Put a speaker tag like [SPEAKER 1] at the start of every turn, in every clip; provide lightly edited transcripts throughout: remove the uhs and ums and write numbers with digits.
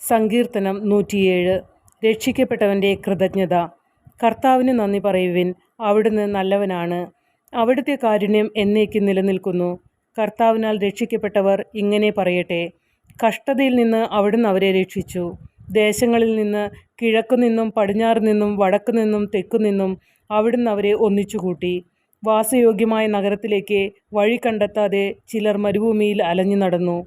[SPEAKER 1] സങ്കീർത്തനം 107. രക്ഷിക്കപ്പെട്ടവൻ്റെ കൃതജ്ഞത. കർത്താവിന് നന്ദി പറയുവിൻ, അവിടുന്ന് നല്ലവനാണ്. അവിടുത്തെ കാരുണ്യം എന്നേക്കും നിലനിൽക്കുന്നു. കർത്താവിനാൽ രക്ഷിക്കപ്പെട്ടവർ ഇങ്ങനെ പറയട്ടെ: കഷ്ടതയിൽ നിന്ന് അവിടുന്ന് അവരെ രക്ഷിച്ചു. ദേശങ്ങളിൽ നിന്ന്, കിഴക്കുനിന്നും പടിഞ്ഞാറുനിന്നും വടക്കുനിന്നും തെക്കുനിന്നും അവിടുന്ന് അവരെ ഒന്നിച്ചുകൂട്ടി. വാസയോഗ്യമായ നഗരത്തിലേക്ക് വഴി കണ്ടെത്താതെ ചിലർ മരുഭൂമിയിൽ അലഞ്ഞു നടന്നു.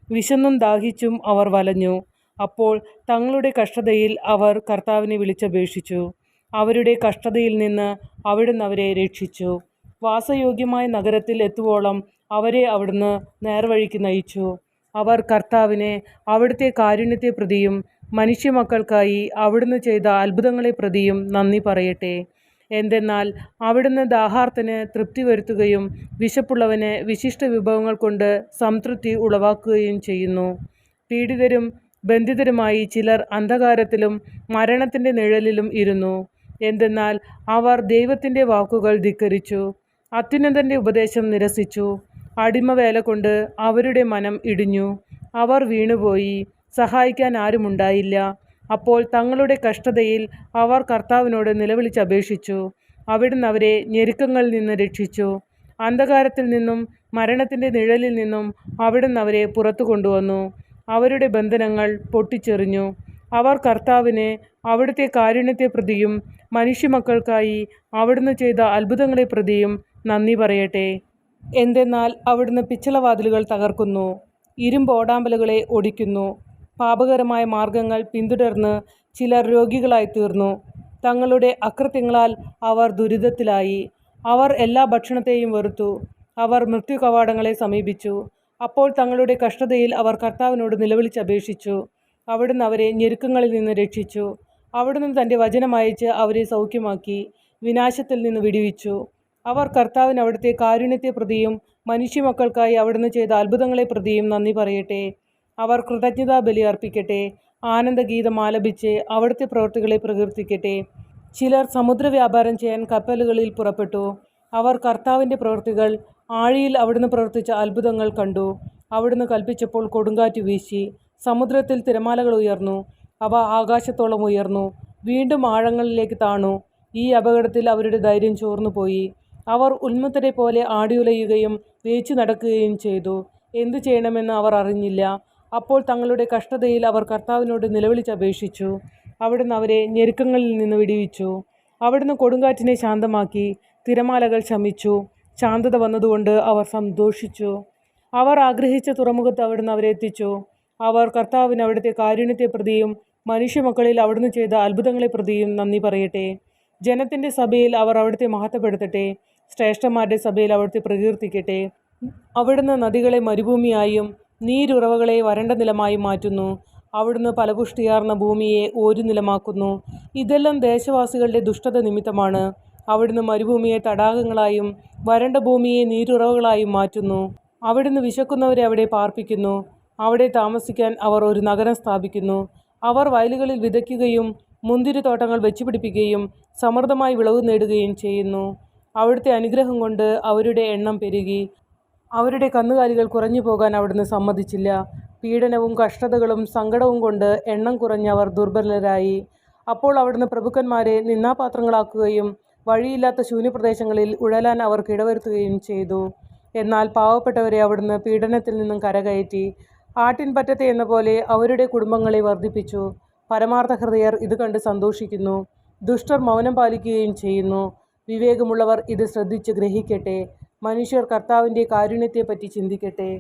[SPEAKER 1] വിശന്നും ദാഹിച്ചും അവർ വലഞ്ഞു. അപ്പോൾ തങ്ങളുടെ കഷ്ടതയിൽ അവർ കർത്താവിനെ വിളിച്ചപേക്ഷിച്ചു. അവരുടെ കഷ്ടതയിൽ നിന്ന് അവിടുന്ന് അവരെ രക്ഷിച്ചു. വാസയോഗ്യമായ നഗരത്തിൽ എത്തുവോളം അവരെ അവിടുന്ന് നേർവഴിക്ക് നയിച്ചു. അവർ കർത്താവിനെ അവിടുത്തെ കാരുണ്യത്തെ പ്രതിയും മനുഷ്യമക്കൾക്കായി അവിടുന്ന് ചെയ്ത അത്ഭുതങ്ങളെ പ്രതിയും നന്ദി പറയട്ടെ. എന്തെന്നാൽ അവിടുന്ന് ദാഹാർത്തന് തൃപ്തി വരുത്തുകയും വിശപ്പുള്ളവന് വിശിഷ്ട വിഭവങ്ങൾ കൊണ്ട് സംതൃപ്തി ഉളവാക്കുകയും ചെയ്യുന്നു. പീഡിതരും ബന്ധിതരുമായി ചിലർ അന്ധകാരത്തിലും മരണത്തിൻ്റെ നിഴലിലും ഇരുന്നു. എന്തെന്നാൽ അവർ ദൈവത്തിൻ്റെ വാക്കുകൾ ധിക്കരിച്ചു, അത്യുന്നതൻ്റെ ഉപദേശം നിരസിച്ചു. അടിമവേല കൊണ്ട് അവരുടെ മനം ഇടിഞ്ഞു. അവർ വീണുപോയി, സഹായിക്കാൻ ആരുമുണ്ടായില്ല. അപ്പോൾ തങ്ങളുടെ കഷ്ടതയിൽ അവർ കർത്താവിനോട് നിലവിളിച്ചപേക്ഷിച്ചു. അവിടുന്ന് അവരെ ഞെരുക്കങ്ങളിൽ നിന്ന് രക്ഷിച്ചു. അന്ധകാരത്തിൽ നിന്നും മരണത്തിൻ്റെ നിഴലിൽ നിന്നും അവിടുന്ന് അവരെ പുറത്തു കൊണ്ടുവന്നു. അവരുടെ ബന്ധനങ്ങൾ പൊട്ടിച്ചെറിഞ്ഞു. അവർ കർത്താവിനെ അവിടുത്തെ കാരുണ്യത്തെ പ്രതിയും മനുഷ്യമക്കൾക്കായി അവിടുന്ന് ചെയ്ത അത്ഭുതങ്ങളെ പ്രതിയും നന്ദി പറയട്ടെ. എന്തെന്നാൽ അവിടുന്ന് പിച്ചളവാതിലുകൾ തകർക്കുന്നു, ഇരുമ്പോടാമ്പലുകളെ ഒടിക്കുന്നു. പാപകരമായ മാർഗങ്ങൾ പിന്തുടർന്ന് ചിലർ രോഗികളായി തീർന്നു. തങ്ങളുടെ അകൃത്യങ്ങളാൽ അവർ ദുരിതത്തിലായി. അവർ എല്ലാ ഭക്ഷണത്തെയും വെറുത്തു. അവർ മൃത്യുകവാടങ്ങളെ സമീപിച്ചു. അപ്പോൾ തങ്ങളുടെ കഷ്ടതയിൽ അവർ കർത്താവിനോട് നിലവിളിച്ചപേക്ഷിച്ചു. അവിടുന്ന് അവരെ ഞെരുക്കങ്ങളിൽ നിന്ന് രക്ഷിച്ചു. അവിടുന്ന് തൻ്റെ വചനമയച്ച് അവരെ സൗഖ്യമാക്കി വിനാശത്തിൽ നിന്ന് വിടുവിച്ചു. അവർ കർത്താവിന് അവിടുത്തെ കാരുണ്യത്തെ പ്രതിയും മനുഷ്യമക്കൾക്കായി അവിടുന്ന് ചെയ്ത അത്ഭുതങ്ങളെ പ്രതിയും നന്ദി പറയട്ടെ. അവർ കൃതജ്ഞതാ ബലി അർപ്പിക്കട്ടെ. ആനന്ദഗീതം ആലപിച്ച് അവിടുത്തെ പ്രവൃത്തികളെ പ്രകീർത്തിക്കട്ടെ. ചിലർ സമുദ്രവ്യാപാരം ചെയ്യാൻ കപ്പലുകളിൽ പുറപ്പെട്ടു. അവർ കർത്താവിൻ്റെ പ്രവൃത്തികൾ, ആഴിയിൽ അവിടുന്ന് പ്രവർത്തിച്ച അത്ഭുതങ്ങൾ കണ്ടു. അവിടുന്ന് കൽപ്പിച്ചപ്പോൾ കൊടുങ്കാറ്റ് വീശി. സമുദ്രത്തിൽ തിരമാലകൾ ഉയർന്നു. അവ ആകാശത്തോളം ഉയർന്നു, വീണ്ടും ആഴങ്ങളിലേക്ക് താണു. ഈ അപകടത്തിൽ അവരുടെ ധൈര്യം ചോർന്നുപോയി. അവർ ഉന്മത്തരെ പോലെ ആടിയുലയുകയും വേച്ചു നടക്കുകയും ചെയ്തു. എന്തു ചെയ്യണമെന്ന് അവർ അറിഞ്ഞില്ല. അപ്പോൾ തങ്ങളുടെ കഷ്ടതയിൽ അവർ കർത്താവിനോട് നിലവിളിച്ചപേക്ഷിച്ചു. അവിടുന്ന് അവരെ ഞെരുക്കങ്ങളിൽ നിന്ന് വിടുവിച്ചു. അവിടുന്ന് കൊടുങ്കാറ്റിനെ ശാന്തമാക്കി. തിരമാലകൾ ശമിച്ചു. ശാന്തത വന്നതുകൊണ്ട് അവർ സന്തോഷിച്ചു. അവർ ആഗ്രഹിച്ച തുറമുഖത്ത് അവിടുന്ന് അവരെ എത്തിച്ചു. അവർ കർത്താവിന് അവിടുത്തെ കാരുണ്യത്തെ പ്രതിയും മനുഷ്യമക്കളിൽ അവിടുന്ന് ചെയ്ത അത്ഭുതങ്ങളെ പ്രതിയും നന്ദി പറയട്ടെ. ജനത്തിൻ്റെ സഭയിൽ അവർ അവിടുത്തെ മഹത്വപ്പെടുത്തട്ടെ. ശ്രേഷ്ഠന്മാരുടെ സഭയിൽ അവിടുത്തെ പ്രകീർത്തിക്കട്ടെ. അവിടുന്ന് നദികളെ മരുഭൂമിയായും നീരുറവകളെ വരണ്ട നിലമായും മാറ്റുന്നു. അവിടുന്ന് ഫലപുഷ്ടിയാർന്ന ഭൂമിയെ ഒരു നിലമാക്കുന്നു. ഇതെല്ലാം ദേശവാസികളുടെ ദുഷ്ടത നിമിത്തമാണ്. അവിടുന്ന് മരുഭൂമിയെ തടാകങ്ങളായും വരണ്ട ഭൂമിയെ നീരുറവകളായും മാറ്റുന്നു. അവിടുന്ന് വിശക്കുന്നവരെ അവിടെ പാർപ്പിക്കുന്നു. അവിടെ താമസിക്കാൻ അവർ ഒരു നഗരം സ്ഥാപിക്കുന്നു. അവർ വയലുകളിൽ വിതയ്ക്കുകയും മുന്തിരിത്തോട്ടങ്ങൾ വെച്ചുപിടിപ്പിക്കുകയും സമൃദ്ധമായി വിളവ് നേടുകയും ചെയ്യുന്നു. അവിടുത്തെ അനുഗ്രഹം കൊണ്ട് അവരുടെ എണ്ണം പെരുകി. അവരുടെ കന്നുകാലികൾ കുറഞ്ഞു പോകാൻ അവിടുന്ന് സമ്മതിച്ചില്ല. പീഡനവും കഷ്ടതകളും സങ്കടവും കൊണ്ട് എണ്ണം കുറഞ്ഞവർ ദുർബലരായി. അപ്പോൾ അവിടുന്ന് പ്രഭുക്കന്മാരെ നിന്നാപാത്രങ്ങളാക്കുകയും വഴിയില്ലാത്ത ശൂന്യപ്രദേശങ്ങളിൽ ഉഴലാൻ അവർക്ക് ഇടവരുത്തുകയും ചെയ്തു. എന്നാൽ പാവപ്പെട്ടവരെ അവിടുന്ന് പീഡനത്തിൽ നിന്നും കരകയറ്റി. ആട്ടിൻപറ്റത്തെ എന്ന പോലെ അവരുടെ കുടുംബങ്ങളെ വർദ്ധിപ്പിച്ചു. പരമാർത്ഥ ഹൃദയർ ഇത് കണ്ട് സന്തോഷിക്കുന്നു. ദുഷ്ടർ മൗനം പാലിക്കുകയും ചെയ്യുന്നു. വിവേകമുള്ളവർ ഇത് ശ്രദ്ധിച്ച് ഗ്രഹിക്കട്ടെ. മനുഷ്യർ കർത്താവിൻ്റെ കാരുണ്യത്തെപ്പറ്റി ചിന്തിക്കട്ടെ.